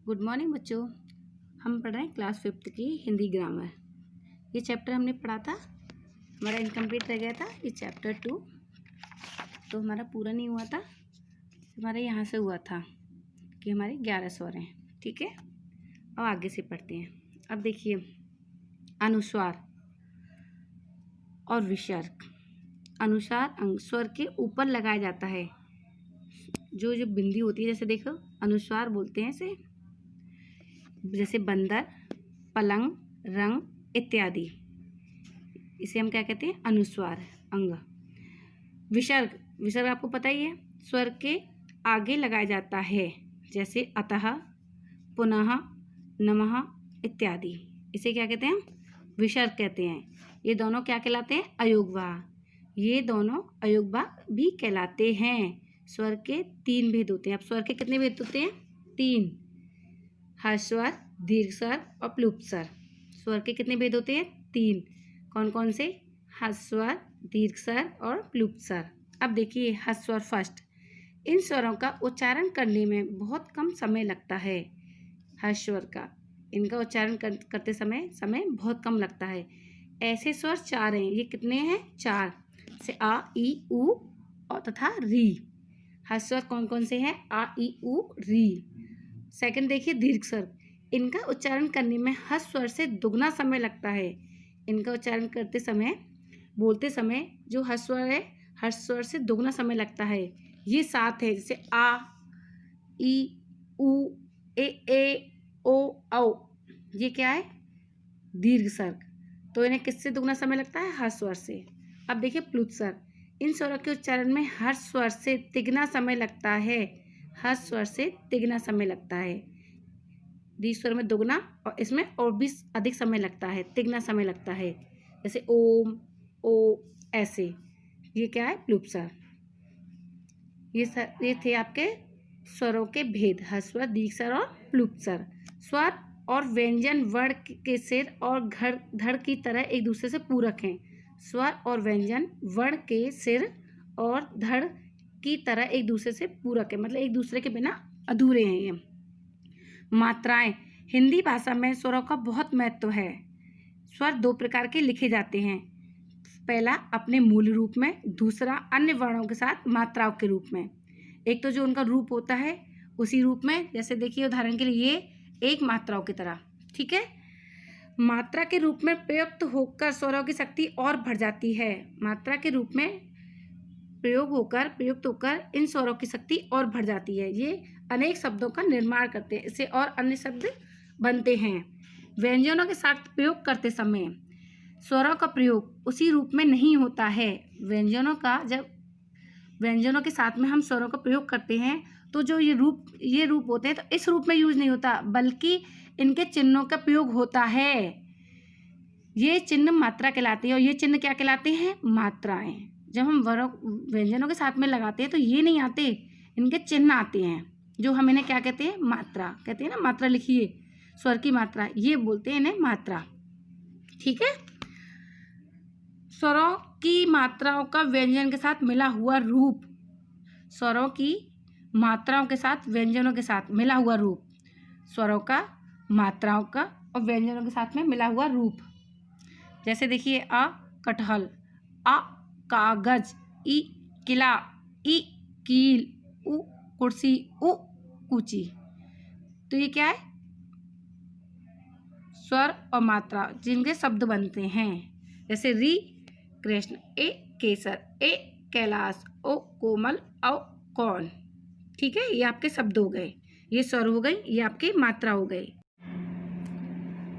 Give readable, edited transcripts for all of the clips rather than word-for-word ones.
Good morning बच्चों। हम पढ़ रहे हैं क्लास 5th की हिंदी ग्रामर। ये चैप्टर हमने पढ़ा था, हमारा इनकम्प्लीट रह गया था। ये चैप्टर 2 तो हमारा पूरा नहीं हुआ था। हमारा यहाँ से हुआ था कि हमारे 11 स्वर हैं। ठीक है, अब आगे से पढ़ते हैं। अब देखिए, अनुस्वार और विसर्ग। अनुस्वार स्वर के ऊपर लगाया जाता है। जो बिंदी होती है, जैसे देखो अनुस्वार बोलते हैं इसे, जैसे बंदर, पलंग, रंग इत्यादि, इसे हम क्या कहते हैं? अनुस्वार अंग। विसर्ग आपको पता ही है, स्वर के आगे लगाया जाता है, जैसे अतः, पुनः, नमः इत्यादि। इसे क्या कहते हैं? विसर्ग कहते हैं। ये दोनों क्या कहलाते हैं? अयोगवाह। ये दोनों अयोगवाह भी कहलाते हैं। स्वर के 3 भेद होते हैं। अब स्वर के कितने भेद होते हैं? 3। हर्ष स्वर, दीर्घ स्वर और प्लुप्त स्वर। स्वर के कितने भेद होते हैं? 3। कौन कौन से? हर्ष स्वर, दीर्घ स्वर और प्लुप्त स्वर। अब देखिए हर्ष स्वर फर्स्ट। इन स्वरों का उच्चारण करने में बहुत कम समय लगता है। हर्ष स्वर का, इनका उच्चारण करते समय बहुत कम लगता है। ऐसे स्वर 4 हैं। ये कितने हैं? 4। से आ, ई, उ और तथा री। हर्ष स्वर कौन कौन से हैं? आ, ई, उ, री। सेकंड देखिए दीर्घ स्वर। इनका उच्चारण करने में हर्ष स्वर से दुगना समय लगता है। इनका उच्चारण करते समय, बोलते समय जो हर्ष स्वर है, हर्ष स्वर से दुगना समय लगता है। ये 7 है, जैसे आ, ई, उ, ए, ओ, औ। ये क्या है? दीर्घ स्वर। तो इन्हें किससे दुगना समय लगता है? हर्ष स्वर से। अब देखिए प्लुत स्वर। इन स्वरों के उच्चारण में हर्ष स्वर से तिगना समय लगता है। हर्ष स्वर से तिगना समय लगता है। दीर्घ स्वर में दुगना और इसमें और भी अधिक समय लगता है, तिगना समय लगता है, जैसे ओम, ओ, ऐसे। ये क्या है? प्लुत स्वर। ये थे आपके स्वरों के भेद, हर्ष स्वर, दीर्घ स्वर और प्लुत स्वर। स्वर और व्यंजन वर्ण के सिर और धड़ की तरह एक दूसरे से पूरक हैं। स्वर और व्यंजन वर्ण के सिर और धड़ की तरह एक दूसरे से पूरक है, मतलब एक दूसरे के बिना अधूरे हैं ये। मात्राएं। हिंदी भाषा में स्वरों का बहुत महत्व है। स्वर 2 प्रकार के लिखे जाते हैं। पहला अपने मूल रूप में, दूसरा अन्य वर्णों के साथ मात्राओं के रूप में। एक तो जो उनका रूप होता है उसी रूप में, जैसे देखिए उदाहरण के लिए ये एक मात्राओं की तरह। ठीक है, मात्रा के रूप में प्रयुक्त होकर स्वरों की शक्ति और बढ़ जाती है। मात्रा के रूप में प्रयुक्त होकर इन स्वरों की शक्ति और बढ़ जाती है। ये अनेक शब्दों का निर्माण करते हैं, इससे और अन्य शब्द बनते हैं। व्यंजनों के साथ प्रयोग करते समय स्वरों का प्रयोग उसी रूप में नहीं होता है। जब व्यंजनों के साथ में हम स्वरों का प्रयोग करते हैं तो जो ये रूप होते हैं, तो इस रूप में यूज नहीं होता, बल्कि इनके चिन्हों का प्रयोग होता है। ये चिन्ह मात्रा कहलाती है और ये चिन्ह क्या कहलाते हैं? मात्राएं। जब हम व्यंजनों के साथ में लगाते हैं तो ये नहीं आते, इनके चिन्ह आते हैं, जो हम इन्हें क्या कहते हैं? मात्रा कहते हैं ना। मात्रा लिखिए, स्वर की मात्रा, ये बोलते हैं इन्हें मात्रा। ठीक है, स्वरों की मात्राओं का व्यंजन के साथ मिला हुआ रूप। स्वरों की मात्राओं के साथ व्यंजनों के साथ मिला हुआ रूप। स्वरों का, मात्राओं का और व्यंजनों के साथ में मिला हुआ रूप। जैसे देखिए अ कटहल, आ कागज, ई किला, ई कील, उ कुर्सी, उ कूची। तो ये क्या है? स्वर और मात्रा जिनके शब्द बनते हैं, जैसे री कृष्ण, ए केसर, ए कैलाश, ओ कोमल, औ कौन। ठीक है, ये आपके शब्द हो गए, ये स्वर हो गई, ये आपकी मात्रा हो गई।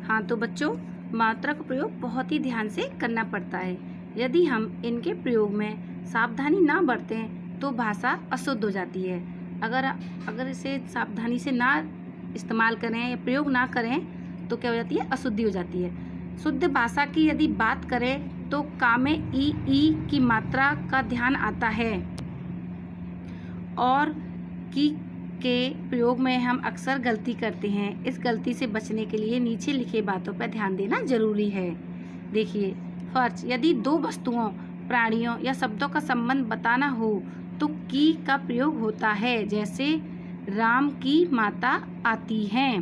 हाँ तो बच्चों, मात्रा का प्रयोग बहुत ही ध्यान से करना पड़ता है। यदि हम इनके प्रयोग में सावधानी ना बरतें तो भाषा अशुद्ध हो जाती है। अगर इसे सावधानी से ना इस्तेमाल करें या प्रयोग ना करें तो क्या हो जाती है? अशुद्धि हो जाती है। शुद्ध भाषा की यदि बात करें तो का में ई की मात्रा का ध्यान आता है, और की के प्रयोग में हम अक्सर गलती करते हैं। इस गलती से बचने के लिए नीचे लिखे बातों पर ध्यान देना जरूरी है। देखिए फर्ज, यदि 2 वस्तुओं, प्राणियों या शब्दों का संबंध बताना हो तो की का प्रयोग होता है, जैसे राम की माता आती हैं।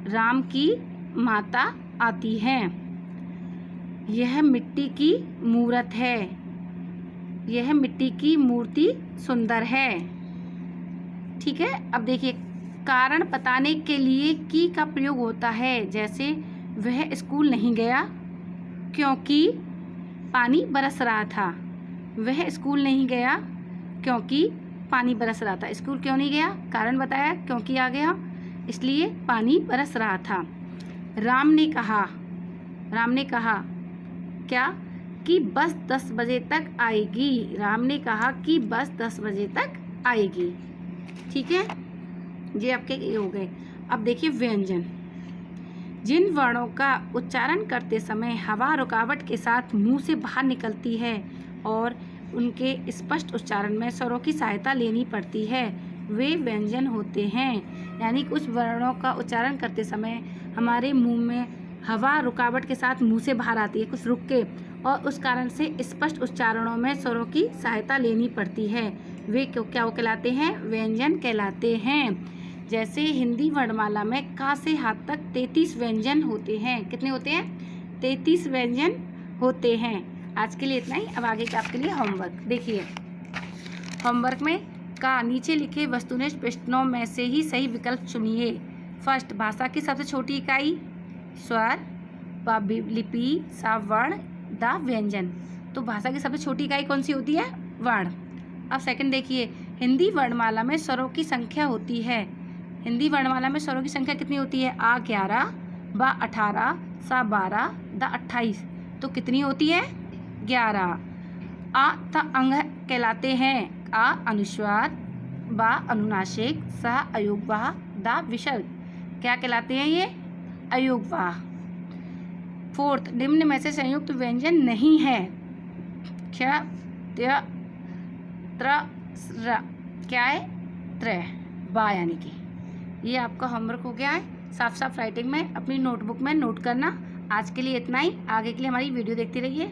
राम की माता आती हैं। यह मिट्टी की मूरत है। यह मिट्टी की मूर्ति सुंदर है। ठीक है। अब देखिए, कारण बताने के लिए की का प्रयोग होता है। जैसे वह स्कूल नहीं गया क्योंकि पानी बरस रहा था। वह स्कूल नहीं गया क्योंकि पानी बरस रहा था। स्कूल क्यों नहीं गया? कारण बताया, क्योंकि आ गया, इसलिए पानी बरस रहा था। राम ने कहा क्या? कि बस 10 बजे तक आएगी। राम ने कहा कि बस 10 बजे तक आएगी। ठीक है, ये आपके ये हो गए। अब देखिए व्यंजन। जिन वर्णों का उच्चारण करते समय हवा रुकावट के साथ मुंह से बाहर निकलती है और उनके स्पष्ट उच्चारण में स्वरों की सहायता लेनी पड़ती है, वे व्यंजन होते हैं। यानी कुछ वर्णों का उच्चारण करते समय हमारे मुंह में हवा रुकावट के साथ मुंह से बाहर आती है, कुछ रुक के, और उस कारण से स्पष्ट उच्चारणों में स्वरों की सहायता लेनी पड़ती है। वे क्या कहलाते हैं? व्यंजन कहलाते हैं। जैसे हिंदी वर्णमाला में का से हाथ तक 33 व्यंजन होते हैं। कितने होते हैं? 33 व्यंजन होते हैं। आज के लिए इतना ही। अब आगे का आपके लिए होमवर्क देखिए। होमवर्क में का नीचे लिखे वस्तुनिष्ठ प्रश्नों में से ही सही विकल्प चुनिए। फर्स्ट, भाषा की सबसे छोटी इकाई स्वर, ब लिपि, सा वर्ण, दा व्यंजन। तो भाषा की सबसे छोटी इकाई कौन सी होती है? वर्ण। अब सेकंड देखिए, हिंदी वर्णमाला में स्वरों की संख्या होती है। हिंदी वर्णमाला में स्वरों की संख्या कितनी होती है? आ 11, बा 18, सा 12, दा 28। तो कितनी होती है? 11। आ ता अंग कहलाते हैं। आ अनुस्वार, बा अनुनासिक, सा अयोगवाह, दा विसर्ग। क्या कहलाते हैं ये? अयोगवाह। फोर्थ, निम्न में से संयुक्त व्यंजन नहीं है। क्ष, त्य, त्र, स्र। क्या है? त्र, बा यानी कि। ये आपका होमवर्क हो गया है। साफ साफ राइटिंग में अपनी नोटबुक में नोट करना। आज के लिए इतना ही। आगे के लिए हमारी वीडियो देखते रहिए।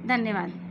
धन्यवाद।